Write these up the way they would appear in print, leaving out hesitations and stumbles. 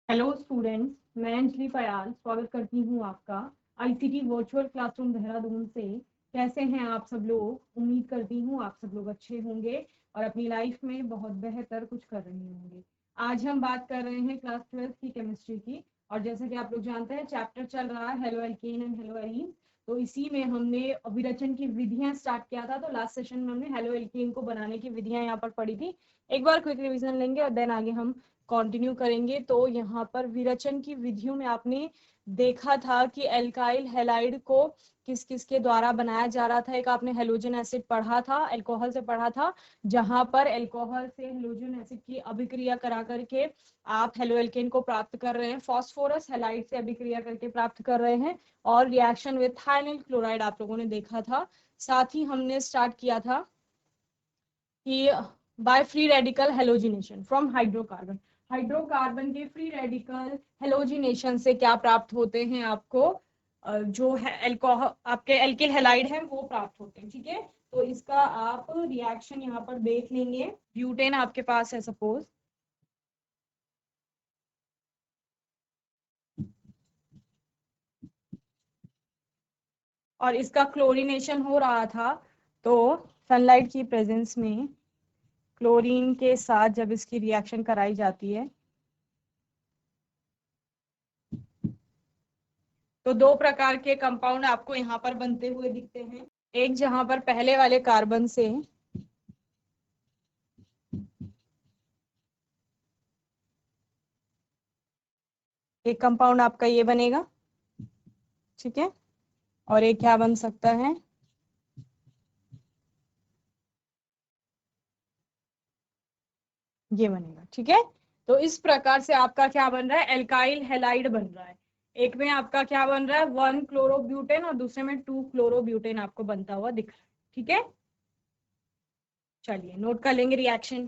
Hello students, मैं अंजलि फयाल स्वागत करती हूँ आपका आईसीटी वर्चुअल क्लासरूम देहरादून से। कैसे हैं आप सब लोग? उम्मीद करती हूँ आप सब लोग अच्छे होंगे और अपनी लाइफ में बहुत बेहतर कुछ कर रहे होंगे। आज हम बात कर रहे हैं क्लास 12 की केमिस्ट्री की, और जैसे कि आप लोग जानते हैं चैप्टर चल रहा है halo alkane and hello arene. तो इसी में हमने विरेचन की विधियां स्टार्ट किया था। तो लास्ट सेशन में हमने हेलो एल्केन को बनाने की विधियां यहाँ पर पढ़ी थी। एक बार क्विक रिवीजन लेंगे और देन आगे हम कंटिन्यू करेंगे। तो यहाँ पर विरेचन की विधियों में आपने देखा था कि एल्काइल हैलाइड को किस किस के द्वारा बनाया जा रहा था। एक आपने हेलोजन एसिड पढ़ा था, अल्कोहल से पढ़ा था, जहां पर अल्कोहल से हेलोजन एसिड की अभिक्रिया करा करके आप हेलो एल्केन को प्राप्त कर रहे हैं। फास्फोरस हैलाइड से अभिक्रिया करके प्राप्त कर रहे हैं और रिएक्शन विद थायनिल क्लोराइड आप लोगों ने देखा था। साथ ही हमने स्टार्ट किया था कि by free radical halogenation from hydrocarbon. Hydrocarbon के फ्री रेडिकल हेलोजिनेशन से क्या प्राप्त होते हैं आपको? जो है अल्कोहल आपके एल्किल हैलाइड है वो प्राप्त होते हैं। ठीक है, तो इसका आप रिएक्शन यहाँ पर देख लेंगे। ब्यूटेन आपके पास है सपोज, और इसका क्लोरीनेशन हो रहा था। तो सनलाइट की प्रेजेंस में क्लोरीन के साथ जब इसकी रिएक्शन कराई जाती है तो दो प्रकार के कंपाउंड आपको यहाँ पर बनते हुए दिखते हैं। एक जहां पर पहले वाले कार्बन से एक कंपाउंड आपका ये बनेगा, ठीक है, और एक क्या बन सकता है, ये बनेगा। ठीक है, तो इस प्रकार से आपका क्या बन रहा है, एल्काइल हैलाइड बन रहा है। एक में आपका क्या बन रहा है, 1 क्लोरोब्यूटेन और दूसरे में 2 क्लोरोब्यूटेन आपको बनता हुआ दिख रहा है। ठीक है, चलिए नोट कर लेंगे रिएक्शन।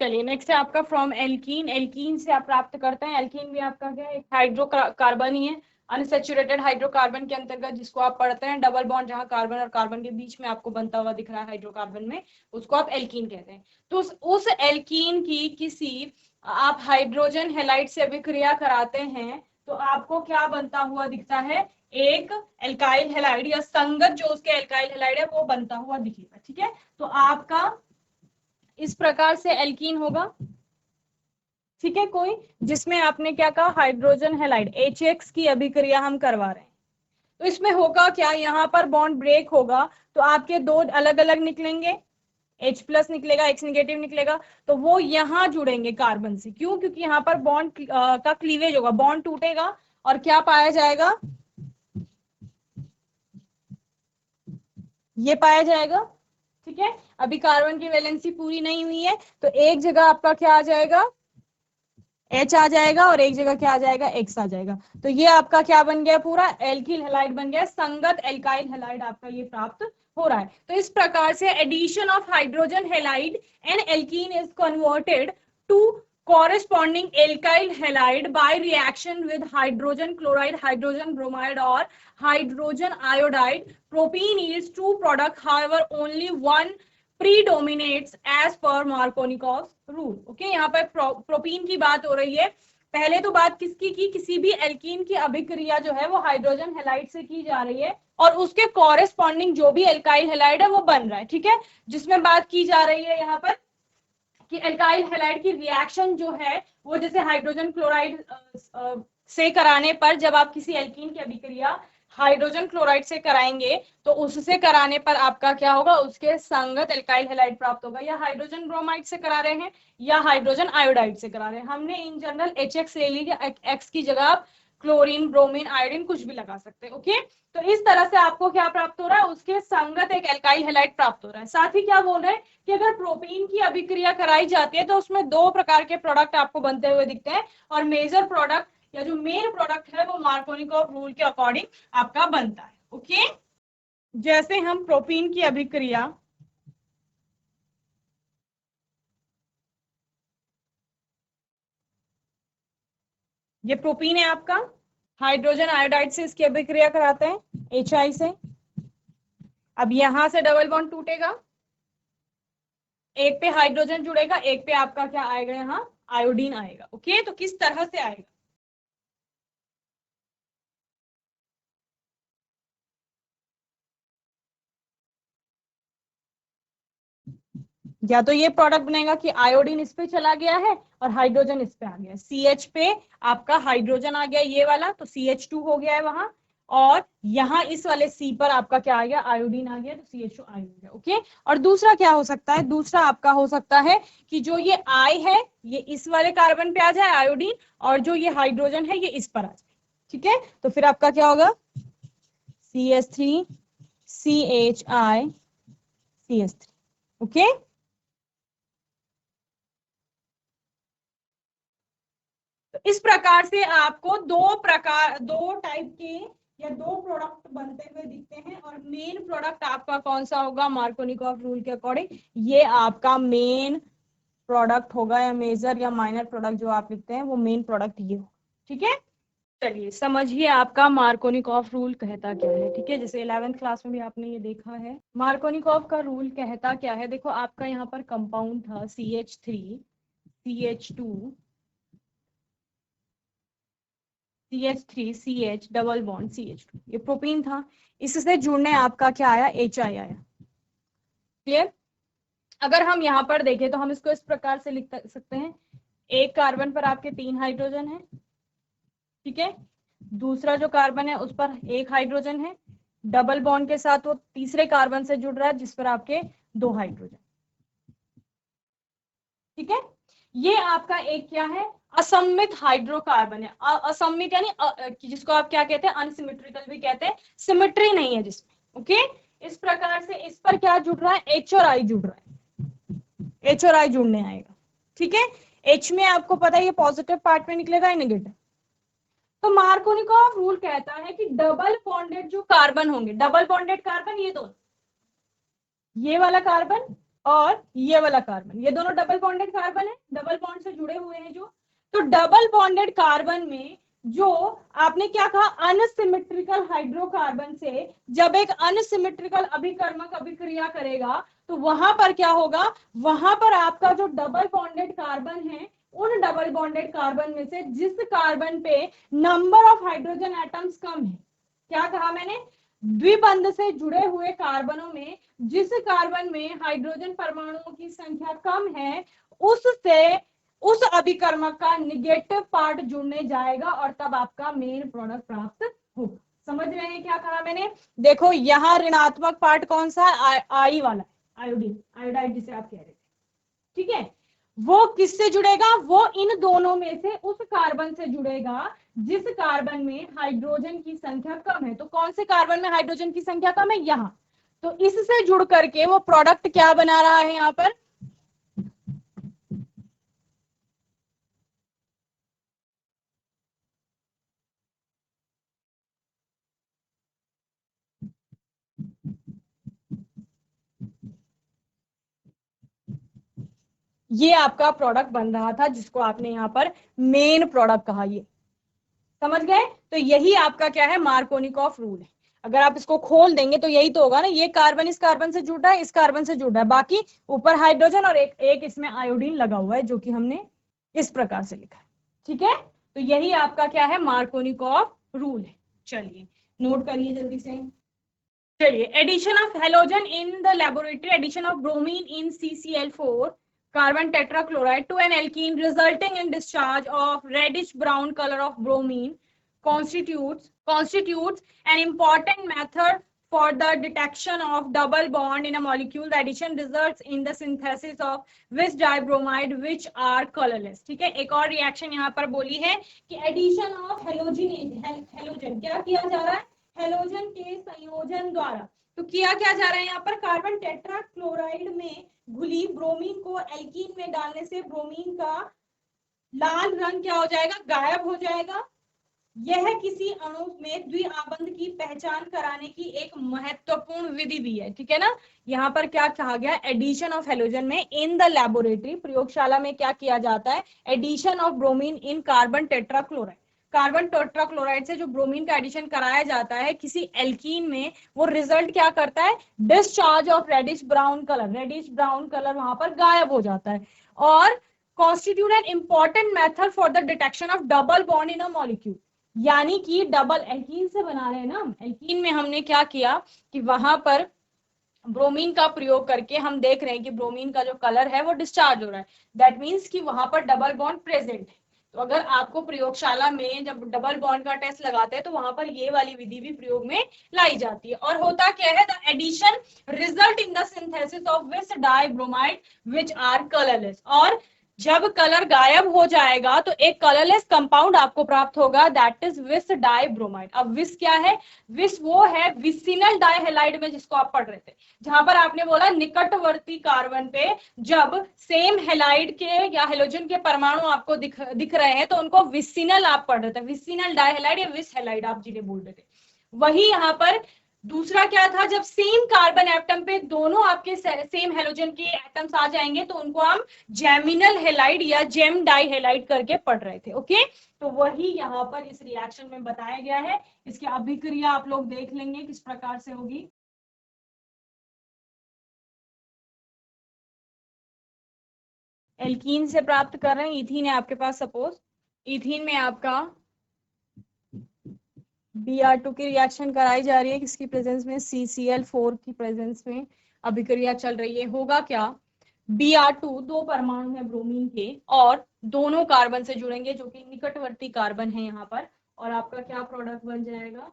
चलिए नेक्स्ट है आपका फ्रॉम एल्कीन। एल्कीन से आप प्राप्त करते हैं, एल्कीन भी आपका क्या है, एक हाइड्रोकार्बन ही है, अनसैचुरेटेड हाइड्रोकार्बन के अंतर्गत, जिसको आप पढ़ते हैं डबल बॉन्ड जहां कार्बन और कार्बन के बीच में आपको बनता हुआ दिख रहा है हाइड्रोकार्बन में, उसको आप एल्कीन कहते हैं। तो उस एल्कीन की किसी आप हाइड्रोजन हैलाइड से अभिक्रिया कराते हैं तो आपको क्या बनता हुआ दिखता है, एक एल्काइल हैलाइड या संगत जो उसके एल्काइल हैलाइड है वो बनता हुआ दिखेगा। ठीक है, तो आपका इस प्रकार से एल्कीन होगा। ठीक है, कोई जिसमें आपने क्या कहा, हाइड्रोजन हैलाइड HX की अभिक्रिया हम करवा रहे हैं। तो इसमें होगा क्या, यहाँ पर बॉन्ड ब्रेक होगा तो आपके दो अलग अलग निकलेंगे, H+ निकलेगा, X नेगेटिव निकलेगा, तो वो यहाँ जुड़ेंगे कार्बन से। क्यों? क्योंकि यहाँ पर बॉन्ड का क्लीवेज होगा, बॉन्ड टूटेगा और क्या पाया जाएगा, ये पाया जाएगा। ठीक है, अभी कार्बन की वैलेंसी पूरी नहीं हुई है तो एक जगह आपका क्या आ जाएगा, H आ जाएगा और एक जगह क्या आ जाएगा, X आ जाएगा। तो ये आपका क्या बन गया, पूरा एल्किल हैलाइड बन गया, संगत एल्काइल हैलाइड आपका ये प्राप्त हो रहा है। तो इस प्रकार से addition of hydrogen halide and alkene is converted to corresponding alkyl halide by reaction with hydrogen chloride, hydrogen bromide or hydrogen iodide. Propene yields two products, however only one predominates as per Markovnikov rule. Okay, यहाँ पर propene की बात हो रही है। पहले तो बात किसकी की, किसी भी एल्कीन की अभिक्रिया जो है वो हाइड्रोजन हैलाइड से की जा रही है और उसके कॉरेस्पॉन्डिंग जो भी एल्काइल हैलाइड है वो बन रहा है। ठीक है, जिसमें बात की जा रही है यहाँ पर कि एल्काइल हैलाइड की रिएक्शन जो है वो जैसे हाइड्रोजन क्लोराइड से कराने पर, जब आप किसी एल्कीन की अभिक्रिया हाइड्रोजन क्लोराइड से कराएंगे तो उससे कराने पर आपका क्या होगा, उसके संगत एल्काइल हैलाइड प्राप्त होगा। या हाइड्रोजन ब्रोमाइड से करा रहे हैं या हाइड्रोजन आयोडाइड से करा रहे हैं, हमने इन जनरल HX ले लीजिए, X की जगह आप क्लोरीन, ब्रोमीन, आयोडीन कुछ भी लगा सकते हैं। ओके, तो इस तरह से आपको क्या प्राप्त हो रहा है, उसके संगत एक एल्काइल हैलाइड प्राप्त हो रहा है। साथ ही क्या बोल रहे हैं कि अगर प्रोपीन की अभिक्रिया कराई जाती है तो उसमें दो प्रकार के प्रोडक्ट आपको बनते हुए दिखते हैं, और मेजर प्रोडक्ट या जो मेन प्रोडक्ट है वो मार्कोनिकॉव रूल के अकॉर्डिंग आपका बनता है। ओके, जैसे हम प्रोपीन की अभिक्रिया ये प्रोपीन है आपका, हाइड्रोजन आयोडाइड से इसकी अभिक्रिया कराते हैं HI से। अब यहां से डबल बॉन्ड टूटेगा, एक पे हाइड्रोजन जुड़ेगा, एक पे आपका क्या आएगा, यहाँ आयोडीन आएगा। ओके, तो किस तरह से आएगा, या तो ये प्रोडक्ट बनेगा कि आयोडीन इस पे चला गया है और हाइड्रोजन इस पे आ गया, CH पे आपका हाइड्रोजन आ गया ये वाला, तो CH2 हो गया है वहां, और यहाँ इस वाले C पर आपका क्या आ गया, आयोडीन आ गया, तो CH2 आई हो गया। ओके, और दूसरा क्या हो सकता है, दूसरा आपका हो सकता है कि जो ये I है ये इस वाले कार्बन पे आ जाए आयोडीन, और जो ये हाइड्रोजन है ये इस पर आ जाए। ठीक है, तो फिर आपका क्या होगा, CH3 CHI CH3। ओके, तो इस प्रकार से आपको दो टाइप के या दो प्रोडक्ट बनते हुए दिखते हैं, और मेन प्रोडक्ट आपका कौन सा होगा, मार्कोनिकॉफ रूल के अकॉर्डिंग ये आपका मेन प्रोडक्ट होगा, या मेजर या माइनर प्रोडक्ट जो आप लिखते हैं वो मेन प्रोडक्ट ये हो। ठीक है, चलिए समझिए आपका मार्कोनिकॉफ रूल कहता क्या है। ठीक है, जैसे 11th क्लास में भी आपने ये देखा है, मार्कोनिकॉफ का रूल कहता क्या है। देखो आपका यहाँ पर कंपाउंड था CH3 CH2 CH3 CH double bond CH2, ये प्रोपीन था, इससे जुड़ने आपका क्या आया, HI आया। क्लियर, अगर हम यहाँ पर देखें तो हम इसको इस प्रकार से लिख सकते हैं, एक कार्बन पर आपके 3 हाइड्रोजन है, ठीक है, दूसरा जो कार्बन है उस पर एक हाइड्रोजन है, डबल बॉन्ड के साथ वो तीसरे कार्बन से जुड़ रहा है जिस पर आपके 2 हाइड्रोजन। ठीक है, ये आपका एक क्या है, असममित हाइड्रोकार्बन है। असममित यानी जिसको आप क्या कहते हैं, अनसिमेट्रिकल भी कहते हैं, सिमेट्री नहीं है जिसमें। ओके, इस प्रकार से इस पर क्या जुड़ रहा है, H और I जुड़ रहा है, H और I जुड़ने आएगा। ठीक है, H में आपको पता है ये पॉजिटिव पार्ट में निकलेगा या नेगेटिव। तो मार्कोनिकॉफ रूल कहता है कि डबल बॉन्डेड जो कार्बन होंगे, डबल बॉन्डेड कार्बन ये दोनों, ये वाला कार्बन और ये वाला कार्बन, ये दोनों डबल बॉन्डेड कार्बन है, डबल बॉन्ड से जुड़े हुए हैं जो, तो डबल बॉन्डेड कार्बन में जो आपने क्या कहा, अनसिमेट्रिकल हाइड्रोकार्बन से जब एक अनसिमेट्रिकल अभिकर्मक अभिक्रिया करेगा तो वहां पर क्या होगा, वहां पर आपका जो डबल बॉन्डेड कार्बन है उन डबल बॉन्डेड कार्बन में से जिस कार्बन पे number of hydrogen atoms come है, क्या कहा मैंने, द्विबंध से जुड़े हुए कार्बनों में जिस कार्बन में हाइड्रोजन परमाणुओं की संख्या कम है उससे उस अभिकर्मक का निगेटिव पार्ट जुड़ने जाएगा और तब आपका मेन प्रोडक्ट प्राप्त होगा। समझ रहे हैं क्या कहा मैंने, देखो यहाँ ऋणात्मक पार्ट कौन सा है, आई वाला, आयोडीन, आयोडाइड जिसे आप कह रहे थे। ठीक है, वो किससे जुड़ेगा, वो इन दोनों में से उस कार्बन से जुड़ेगा जिस कार्बन में हाइड्रोजन की संख्या कम है। तो कौन से कार्बन में हाइड्रोजन की संख्या कम है, यहाँ, तो इससे जुड़ करके वो प्रोडक्ट क्या बना रहा है यहाँ पर, ये आपका प्रोडक्ट बन रहा था जिसको आपने यहाँ पर मेन प्रोडक्ट कहा, ये समझ गए। तो यही आपका क्या है, मार्कोनिकॉफ रूल है। अगर आप इसको खोल देंगे तो यही तो होगा ना, ये कार्बन इस कार्बन से जुड़ रहा है, इस कार्बन से जुड़ रहा है, बाकी ऊपर हाइड्रोजन और एक इसमें आयोडीन लगा हुआ है जो कि हमने इस प्रकार से लिखा है। ठीक है, तो यही आपका क्या है, मार्कोनिकॉफ रूल है। चलिए नोट करिए जल्दी से। चलिए, addition of halogen in the laboratory, addition of bromine in CCl4 carbon tetrachloride to an alkene resulting in discharge of reddish brown color of bromine constitutes an important method for the detection of double bond in a molecule. The addition results in the synthesis of which dibromide which are colorless. ठीक है, एक और reaction यहाँ पर बोली है कि addition of halogen क्या किया जा रहा है, हेलोजन के संयोजन द्वारा, तो किया क्या जा रहा है यहाँ पर, कार्बन टेट्राक्लोराइड में घुली ब्रोमीन को एल्कीन में डालने से ब्रोमीन का लाल रंग क्या हो जाएगा, गायब हो जाएगा। यह किसी अणु में द्विआबंध की पहचान कराने की एक महत्वपूर्ण विधि भी है। ठीक है ना, यहाँ पर क्या कहा गया, एडिशन ऑफ हेलोजन में इन द लैबोरेटरी, प्रयोगशाला में क्या किया जाता है, addition of bromine in carbon tetrachloride, carbon tetrachloride से जो ब्रोमीन का एडिशन कराया जाता है किसी एल्कीन में, वो रिजल्ट क्या करता है, discharge of reddish brown colour, reddish brown colour वहां पर गायब हो जाता है, और constitute an important method for the detection of double bond in a molecule, यानी कि डबल एल्कीन से बना रहे हैं ना, एल्कीन में हमने क्या किया कि वहां पर ब्रोमीन का प्रयोग करके हम देख रहे हैं कि ब्रोमीन का जो कलर है वो डिस्चार्ज हो रहा है, दैट मीन्स कि वहां पर डबल बॉन्ड प्रेजेंट है। तो अगर आपको प्रयोगशाला में जब डबल बॉन्ड का टेस्ट लगाते हैं तो वहां पर ये वाली विधि भी प्रयोग में लाई जाती है। और होता क्या है, the addition result in the synthesis of vic dibromide which are colourless. और जब कलर गायब हो जाएगा तो एक कलरलेस कंपाउंड आपको प्राप्त होगा, दैट इज विस डाई ब्रोमाइड। अब विस क्या है, विस वो है विसिनल डाइहेलाइड में जिसको आप पढ़ रहे थे, जहां पर आपने बोला निकटवर्ती कार्बन पे जब सेम हेलाइड के या हेलोजन के परमाणु आपको दिख रहे हैं तो उनको विसिनल आप पढ़ रहे थे, विसिनल डाइहेलाइड या विस हेलाइड आप जिन्हें बोल रहे थे। वही यहाँ पर दूसरा क्या था, जब सेम कार्बन एटम पे दोनों आपके सेम हेलोजन के एटम्स आ जाएंगे तो उनको हम जेमिनल हेलाइड या जेम डाई हेलाइड करके पढ़ रहे थे। ओके, तो वही यहाँ पर इस रिएक्शन में बताया गया है। इसकी अभिक्रिया आप लोग देख लेंगे किस प्रकार से होगी। एल्कीन से प्राप्त कर रहे हैं, इथीन है आपके पास, सपोज इथीन में आपका Br2 की रिएक्शन कराई जा रही है, किसकी प्रेजेंस में, CCl4 की प्रेजेंस में अभिक्रिया चल रही है। होगा क्या, Br2 दो परमाणु है ब्रोमीन के और दोनों कार्बन से जुड़ेंगे जो कि निकटवर्ती कार्बन है यहाँ पर, और आपका क्या प्रोडक्ट बन जाएगा,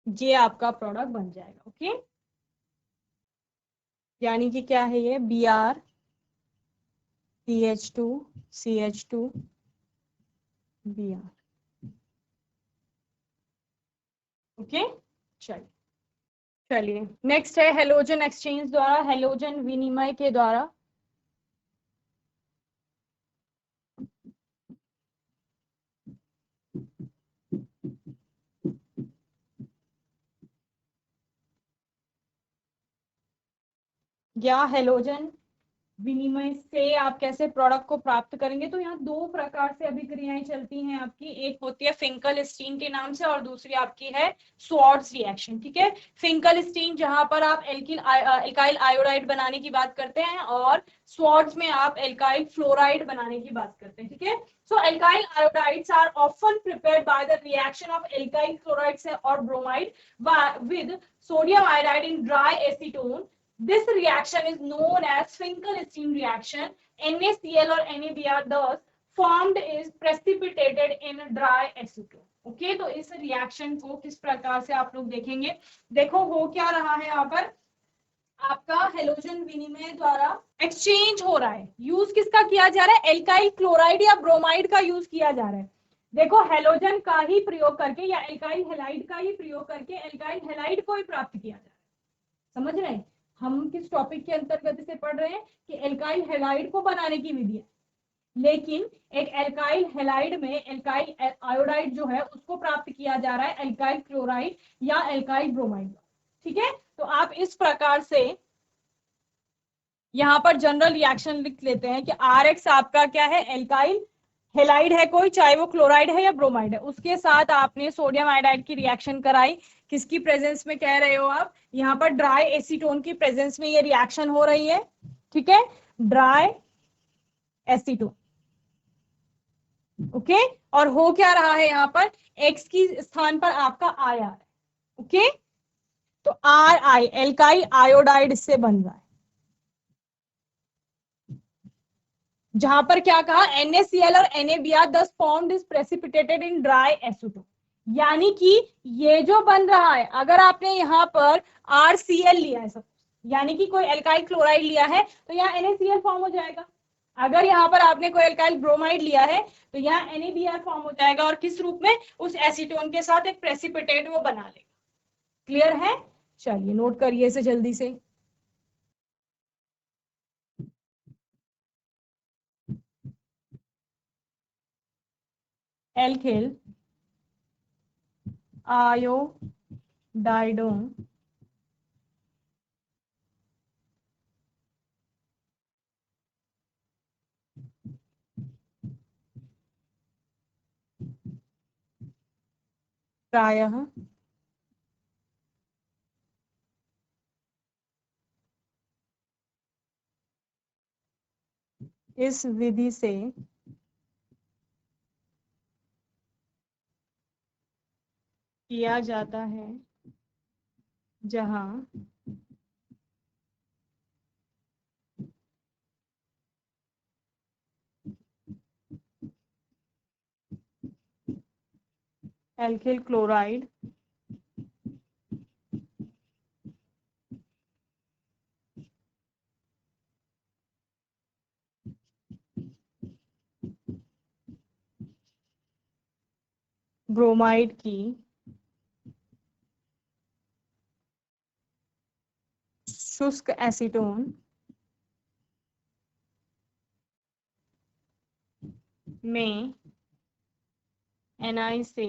ये आपका प्रोडक्ट बन जाएगा। ओके, यानी कि क्या है ये, Br CH2 CH2 Br। Okay, चलिए चलिए नेक्स्ट है हेलोजन एक्सचेंज द्वारा, हेलोजन विनिमय के द्वारा। या हेलोजन विनिमय से आप कैसे प्रोडक्ट को प्राप्त करेंगे, तो यहाँ दो प्रकार से अभिक्रियाएं चलती हैं आपकी, एक होती है फिंकल स्टीन के नाम से और दूसरी आपकी है स्वार्ट्ज रिएक्शन। ठीक है, फिंकल स्टीन जहां पर आप एल्काइल आयोडाइड बनाने की बात करते हैं और स्वार्ट्ज में आप एल्काइल फ्लोराइड बनाने की बात करते हैं। ठीक है, so alkyl iodides are often prepared by the reaction of alkyl chlorides or bromide with sodium iodide in dry acetone. This reaction is known as Finkelstein reaction. NaCl or NaBr thus formed is precipitated in dry acetone. Okay, तो इस reaction को किस प्रकार से आप लोग देखेंगे, देखो हो क्या रहा है यहाँ पर, आपका हेलोजन विनिमय द्वारा एक्सचेंज हो रहा है। यूज किसका किया जा रहा है, एल्काइल क्लोराइड या ब्रोमाइड का यूज किया जा रहा है। देखो हेलोजन का ही प्रयोग करके या एल्काइल हेलाइड का ही प्रयोग करके एल्काइल हेलाइड को ही प्राप्त किया जा रहा है। समझ रहे हैं हम किस टॉपिक के अंतर्गत इसे पढ़ रहे हैं, कि एल्काइल हेलाइड को बनाने की विधि है, लेकिन एक एल्काइल हेलाइड में एल्काइल आयोडाइड जो है उसको प्राप्त किया जा रहा है एल्काइल क्लोराइड या एल्काइल ब्रोमाइड। ठीक है, तो आप इस प्रकार से यहाँ पर जनरल रिएक्शन लिख लेते हैं कि RX आपका क्या है, एल्काइल हेलाइड है कोई, चाहे वो क्लोराइड है या ब्रोमाइड है, उसके साथ आपने सोडियम आयोडाइड की रिएक्शन कराई, किसकी प्रेजेंस में कह रहे हो आप, यहाँ पर ड्राई एसीटोन की प्रेजेंस में ये रिएक्शन हो रही है। ठीक है, ड्राई एसीटोन। ओके, और हो क्या रहा है यहाँ पर, X की स्थान पर आपका I आ रहा है। ओके, तो RI एल्काइल आयोडाइड इससे बन रहा है, जहां पर क्या कहा, NaCl और NaBr thus formed is precipitated in dry acetone। यानी कि ये जो बन रहा है, अगर आपने यहाँ पर RCl लिया है सब, यानी कि कोई एल्काइल क्लोराइड लिया है तो यहाँ NaCl फॉर्म हो जाएगा। अगर यहाँ पर आपने कोई एल्काइल ब्रोमाइड लिया है तो यहाँ NaBr फॉर्म हो जाएगा, और किस रूप में, उस एसीटोन के साथ एक प्रेसिपिटेट वो बना लेगा। क्लियर है, चलिए नोट करिए इसे जल्दी से। एल्किल आयोडाइडोन प्रायः इस विधि से किया जाता है जहां एल्किल क्लोराइड ब्रोमाइड की शुष्क एसीटोन में Na से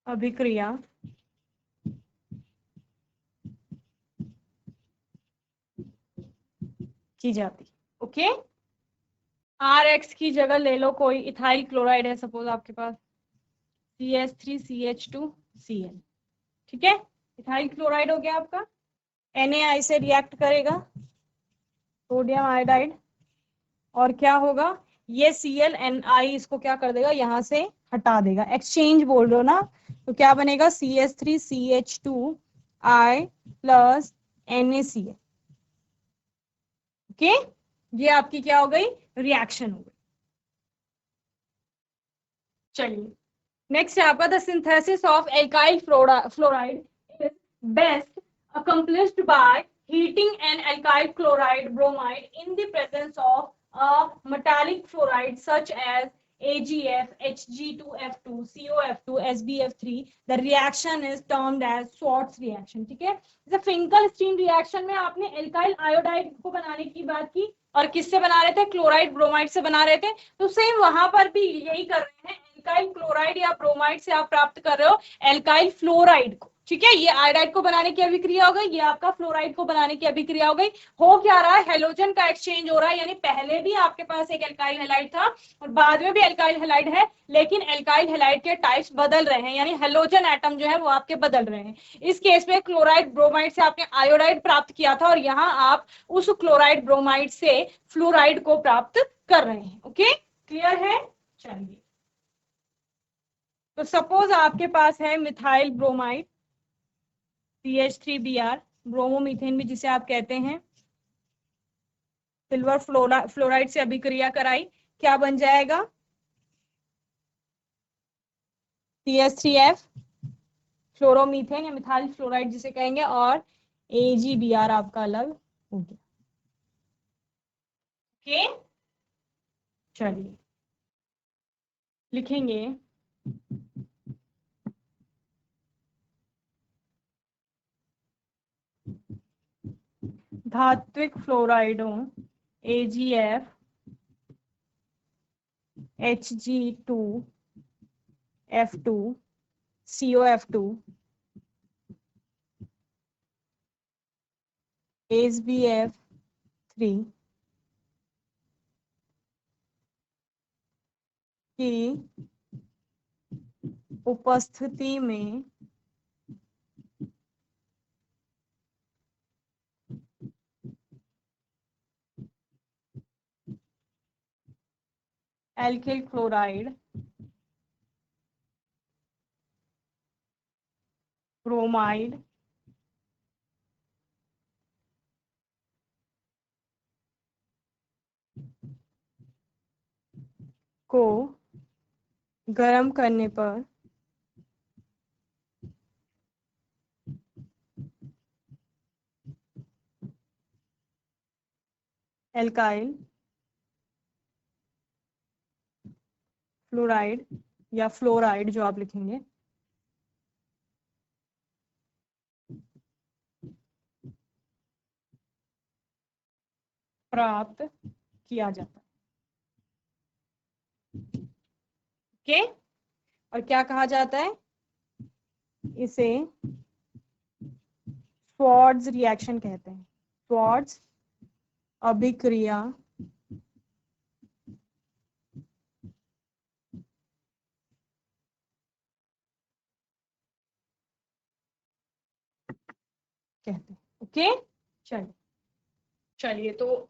अभिक्रिया की जाती। ओके, RX की जगह ले लो कोई इथाइल क्लोराइड है सपोज आपके पास, CH3CH2Cl, ठीक है, इथाइल क्लोराइड हो गया आपका। NaI से रिएक्ट करेगा सोडियम आयोडाइड, और क्या होगा, ये Cl इसको क्या कर देगा, यहां से हटा देगा, एक्सचेंज बोल रहे हो ना, तो क्या बनेगा CH3CH2I प्लस NaCl। ओके, ये आपकी क्या हो गई, रिएक्शन हो गई। चलिए नेक्स्ट है आपका, the synthesis of alkyl fluoride is best accomplished by heating an alkyl chloride bromide in the presence of a metallic fluoride such as AgF, Hg2F2, COF2, SbF3. The reaction is termed as Schwartz reaction। ठीक है, जैसे Finkel Stein reaction में आपने alkyl iodide को बनाने की बात की, और किससे बना रहे थे, क्लोराइड ब्रोमाइड से बना रहे थे, तो सेम वहां पर भी यही कर रहे हैं, एल्काइल क्लोराइड या ब्रोमाइड से आप प्राप्त कर रहे हो एल्काइल फ्लोराइड को। ठीक है, ये आयोडाइड को बनाने की अभिक्रिया हो गई, ये आपका फ्लोराइड को बनाने की अभिक्रिया हो गई। हो क्या रहा है, हेलोजन का एक्सचेंज हो रहा है, यानी पहले भी आपके पास एक एल्काइल हैलाइड था और बाद में भी एल्काइल हैलाइड है, लेकिन एल्काइल हैलाइड के टाइप्स बदल रहे हैं, यानी हेलोजन एटम जो है वो आपके बदल रहे हैं। इस केस में क्लोराइड ब्रोमाइड से आपने आयोडाइड प्राप्त किया था, और यहाँ आप उस क्लोराइड ब्रोमाइड से फ्लोराइड को प्राप्त कर रहे हैं। ओके, क्लियर है। चलिए, तो सपोज आपके पास है मिथाइल ब्रोमाइड CH3Br, ब्रोमोमीथेन भी जिसे आप कहते हैं, सिल्वर फ्लोराइड से अभिक्रिया कराई, क्या बन जाएगा, CH3F फ्लोरोमीथेन या मिथाइल फ्लोराइड जिसे कहेंगे, और AgBr आपका अलग हो गया। ओके, चलिए लिखेंगे धात्विक फ्लोराइडों AgF, Hg2F2, COF2, SbF3 की उपस्थिति में एल्किल क्लोराइड, ब्रोमाइड को गर्म करने पर एल्काइल फ्लोराइड या फ्लोराइड जो आप लिखेंगे, प्राप्त किया जाता है। ओके, और क्या कहा जाता है, इसे श्वार्ट्ज रिएक्शन कहते हैं, श्वार्ट्ज अभिक्रिया कहते हैं। ओके, चलिए तो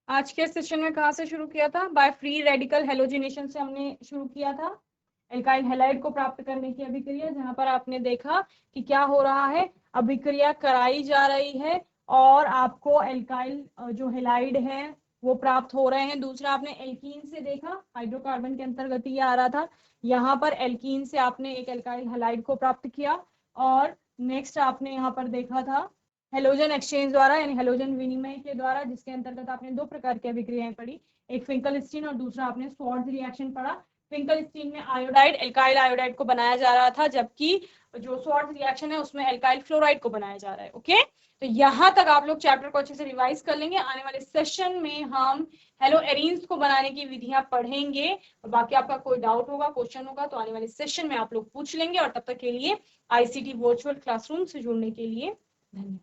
आज के सेशन में कहाँ से शुरू किया था? बाय फ्री रेडिकल हेलोजिनेशन से हमने शुरू किया था एल्काइल हैलाइड को प्राप्त करने की अभिक्रिया, जहां पर आपने देखा कि क्या हो रहा है, अभिक्रिया कराई जा रही है और आपको एल्काइल जो हैलाइड है वो प्राप्त हो रहे हैं। दूसरा आपने एल्कीन से देखा, हाइड्रोकार्बन के अंतर्गत ये आ रहा था, यहाँ पर एल्कीन से आपने एक एल्काइल हैलाइड को प्राप्त किया। और नेक्स्ट आपने यहाँ पर देखा था हेलोजन एक्सचेंज द्वारा, यानी हेलोजन विनिमय के द्वारा, जिसके अंतर्गत आपने दो प्रकार की अभिक्रियाएं पढ़ी, एक फिंकलस्टीन और दूसरा आपने स्वार्ट्ज रिएक्शन पढ़ा। फिंकलस्टीन में आयोडाइड, एल्काइल आयोडाइड को बनाया जा रहा था, जबकि जो स्वार्ट्ज रिएक्शन है उसमें एल्काइल फ्लोराइड को बनाया जा रहा है। ओके, तो यहाँ तक आप लोग चैप्टर को अच्छे से रिवाइज कर लेंगे। आने वाले सेशन में हम हेलो एरीन्स को बनाने की विधियां पढ़ेंगे। बाकी आपका कोई डाउट होगा, क्वेश्चन होगा तो आने वाले सेशन में आप लोग पूछ लेंगे। और तब तक के लिए ICT वर्चुअल क्लासरूम से जुड़ने के लिए धन्यवाद।